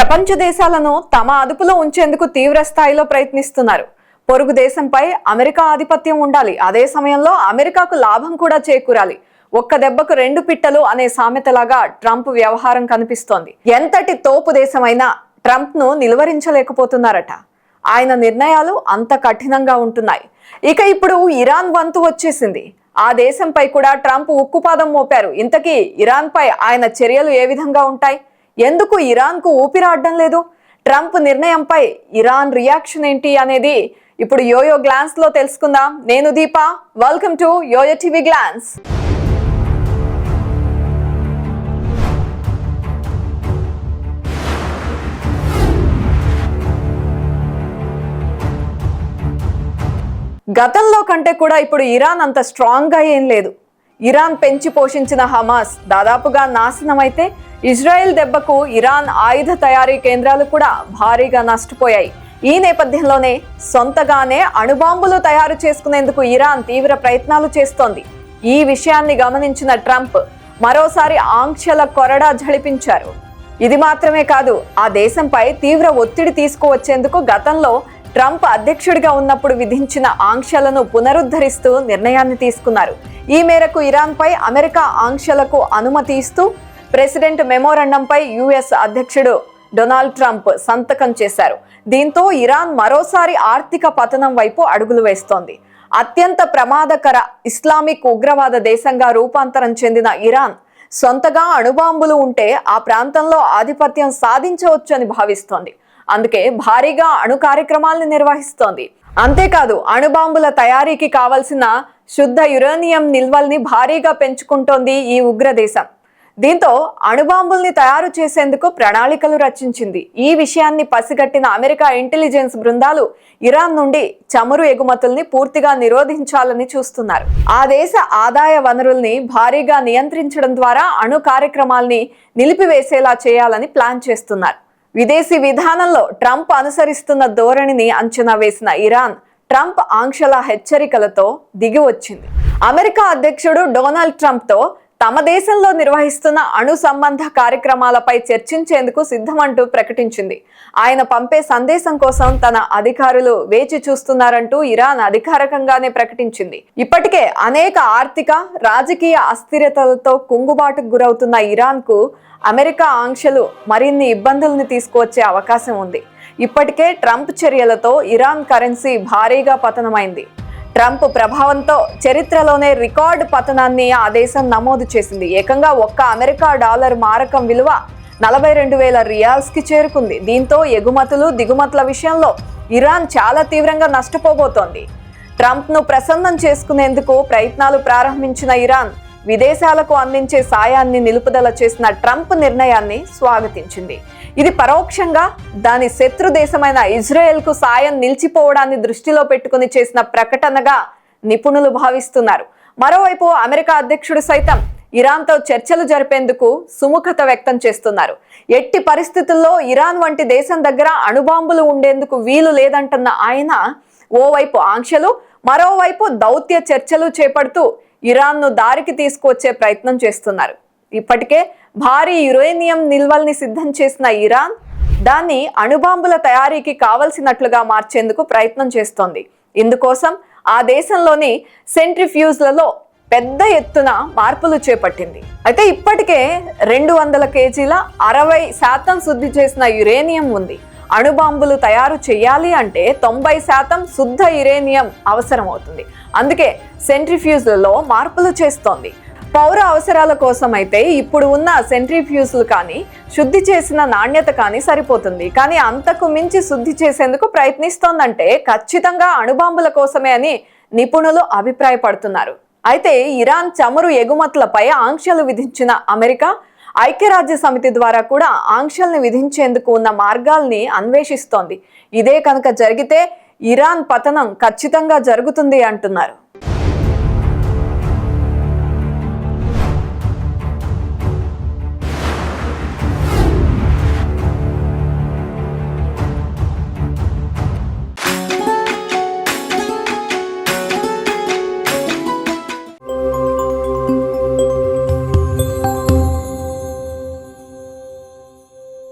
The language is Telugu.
ప్రపంచ దేశాలను తమ అదుపులో ఉంచేందుకు తీవ్ర స్థాయిలో ప్రయత్నిస్తున్నారు. పొరుగు దేశంపై అమెరికా ఆధిపత్యం ఉండాలి, అదే సమయంలో అమెరికాకు లాభం కూడా చేకూరాలి. ఒక్క దెబ్బకు రెండు పిట్టలు అనే సామెతలాగా ట్రంప్ వ్యవహారం కనిపిస్తోంది. ఎంతటి తోపు దేశమైనా ట్రంప్ ను నిలువరించలేకపోతున్నారట. ఆయన నిర్ణయాలు అంత కఠినంగా ఉంటున్నాయి. ఇక ఇప్పుడు ఇరాన్ వంతు వచ్చేసింది. ఆ దేశంపై కూడా ట్రంప్ ఉక్కుపాదం మోపారు. ఇంతకీ ఇరాన్ పై ఆయన చర్యలు ఏ విధంగా ఉంటాయి? ఎందుకు ఇరాన్ కు ఊపిరాడడం లేదు? ట్రంప్ నిర్ణయంపై ఇరాన్ రియాక్షన్ ఏంటి అనేది ఇప్పుడు యోయో గ్లాన్స్ లో తెలుసుకుందాం. నేను Deepa, welcome to YOYO TV glance. గతంలో కంటే కూడా ఇప్పుడు ఇరాన్ అంత స్ట్రాంగ్ గా ఏం లేదు. ఇరాన్ పెంచి పోషించిన హమాస్ దాదాపుగా నాశనమైతే ఇజ్రాయెల్ దెబ్బకు ఇరాన్ ఆయుధ తయారీ కేంద్రాలు కూడా భారీగా నష్టపోయాయి. ఈ నేపథ్యంలోనే సొంతగానే అణుబాంబులు తయారు చేసుకునేందుకు ఇరాన్ తీవ్ర ప్రయత్నాలు చేస్తోంది. ఈ విషయాన్ని గమనించిన ట్రంప్ మరోసారి ఆంక్షల కొరడా ఝళిపించారు. ఇది మాత్రమే కాదు, ఆ దేశంపై తీవ్ర ఒత్తిడి తీసుకువచ్చేందుకు గతంలో ట్రంప్ అధ్యక్షుడిగా ఉన్నప్పుడు విధించిన ఆంక్షలను పునరుద్ధరిస్తూ నిర్ణయాన్ని తీసుకున్నారు. ఈ మేరకు ఇరాన్పై అమెరికా ఆంక్షలకు అనుమతి ఇస్తూ ప్రెసిడెంట్ మెమోరాండంపై యుఎస్ అధ్యక్షుడు డొనాల్డ్ ట్రంప్ సంతకం చేశారు. దీంతో ఇరాన్ మరోసారి ఆర్థిక పతనం వైపు అడుగులు వేస్తోంది. అత్యంత ప్రమాదకర ఇస్లామిక్ ఉగ్రవాద దేశంగా రూపాంతరం చెందిన ఇరాన్ సొంతగా అణుబాంబులు ఉంటే ఆ ప్రాంతంలో ఆధిపత్యం సాధించవచ్చని భావిస్తోంది. అందుకే భారీగా అణు కార్యక్రమాలను నిర్వహిస్తోంది. అంతేకాదు, అణుబాంబుల తయారీకి కావలసిన శుద్ధ యురేనియం నిల్వల్ని భారీగా పెంచుకుంటోంది ఈ ఉగ్రదేశం. దీంతో అణుబాంబుల్ని తయారు చేసేందుకు ప్రణాళికలు రచించింది. ఈ విషయాన్ని పసిగట్టిన అమెరికా ఇంటెలిజెన్స్ బృందాలు ఇరాన్ నుండి చమురు ఎగుమతుల్ని పూర్తిగా నిరోధించాలని చూస్తున్నారు. ఆ దేశ ఆదాయ వనరుల్ని భారీగా నియంత్రించడం ద్వారా అణు కార్యక్రమాల్ని నిలిపివేసేలా చేయాలని ప్లాన్ చేస్తున్నారు. విదేశీ విధానంలో ట్రంప్ అనుసరిస్తున్న ధోరణిని అంచనా వేసిన ఇరాన్ ట్రంప్ ఆంక్షల హెచ్చరికలతో దిగి వచ్చింది. అమెరికా అధ్యక్షుడు డొనాల్డ్ ట్రంప్ తో తమ దేశంలో నిర్వహిస్తున్న అణు సంబంధ కార్యక్రమాలపై చర్చించేందుకు సిద్ధమంటూ ప్రకటించింది. ఆయన పంపే సందేశం కోసం తన అధికారులు వేచి చూస్తున్నారంటూ ఇరాన్ అధికారికంగానే ప్రకటించింది. ఇప్పటికే అనేక ఆర్థిక, రాజకీయ అస్థిరతలతో కుంగుబాటుకు గురవుతున్న ఇరాన్ కు అమెరికా ఆంక్షలు మరిన్ని ఇబ్బందుల్ని తీసుకువచ్చే అవకాశం ఉంది. ఇప్పటికే ట్రంప్ చర్యలతో ఇరాన్ కరెన్సీ భారీగా పతనమైంది. ట్రంప్ ప్రభావంతో చరిత్రలోనే రికార్డు పతనాన్ని ఆ దేశం నమోదు చేసింది. ఏకంగా ఒక్క అమెరికా డాలర్ మారకం విలువ 42,000 రియాల్స్ కి చేరుకుంది. దీంతో ఎగుమతులు, దిగుమతుల విషయంలో ఇరాన్ చాలా తీవ్రంగా నష్టపోబోతోంది. ట్రంప్ ను ప్రసన్నం చేసుకునేందుకు ప్రయత్నాలు ప్రారంభించిన ఇరాన్ విదేశాలకు అందించే సాయాన్ని నిలుపుదల చేసిన ట్రంప్ నిర్ణయాన్ని స్వాగతించింది. ఇది పరోక్షంగా దాని శత్రు దేశమైన ఇజ్రాయెల్ కు సాయం నిలిచిపోవడాన్ని దృష్టిలో పెట్టుకుని చేసిన ప్రకటనగా నిపుణులు భావిస్తున్నారు. మరోవైపు అమెరికా అధ్యక్షుడు సైతం ఇరాన్తో చర్చలు జరిపేందుకు సుముఖత వ్యక్తం చేస్తున్నారు. ఎట్టి పరిస్థితుల్లో ఇరాన్ వంటి దేశం దగ్గర అణుబాంబులు ఉండేందుకు వీలు లేదంటున్న ఆయన ఓవైపు ఆంక్షలు, మరోవైపు దౌత్య చర్చలు చేపడుతూ ఇరాన్ను దారికి తీసుకువచ్చే ప్రయత్నం చేస్తున్నారు. ఇప్పటికే భారీ యురేనియం నిల్వల్ని సిద్ధం చేసిన ఇరాన్ దాన్ని అణుబాంబుల తయారీకి కావలసినట్లుగా మార్చేందుకు ప్రయత్నం చేస్తోంది. ఇందుకోసం ఆ దేశంలోని సెంట్రిఫ్యూజ్లలో పెద్ద ఎత్తున మార్పులు చేపట్టింది. అయితే ఇప్పటికే 200 కేజీల 60% శుద్ధి చేసిన యురేనియం ఉంది. అణుబాంబులు తయారు చేయాలి అంటే 90% శుద్ధ యురేనియం అవసరం అవుతుంది. అందుకే సెంట్రిఫ్యూజ్లలో మార్పులు చేస్తోంది. పౌర అవసరాల కోసం అయితే ఇప్పుడు ఉన్న సెంట్రిఫ్యూజ్లు కానీ, శుద్ధి చేసిన నాణ్యత కానీ సరిపోతుంది. కానీ అంతకు మించి శుద్ధి చేసేందుకు ప్రయత్నిస్తోందంటే ఖచ్చితంగా అణుబాంబుల కోసమే అని నిపుణులు అభిప్రాయపడుతున్నారు. అయితే ఇరాన్ చమురు ఎగుమతులపై ఆంక్షలు విధించిన అమెరికా ఐక్యరాజ్య సమితి ద్వారా కూడా ఆంక్షల్ని విధించేందుకు ఉన్న మార్గాల్ని అన్వేషిస్తోంది. ఇదే కనుక జరిగితే ఇరాన్ పతనం ఖచ్చితంగా జరుగుతుంది అంటున్నారు.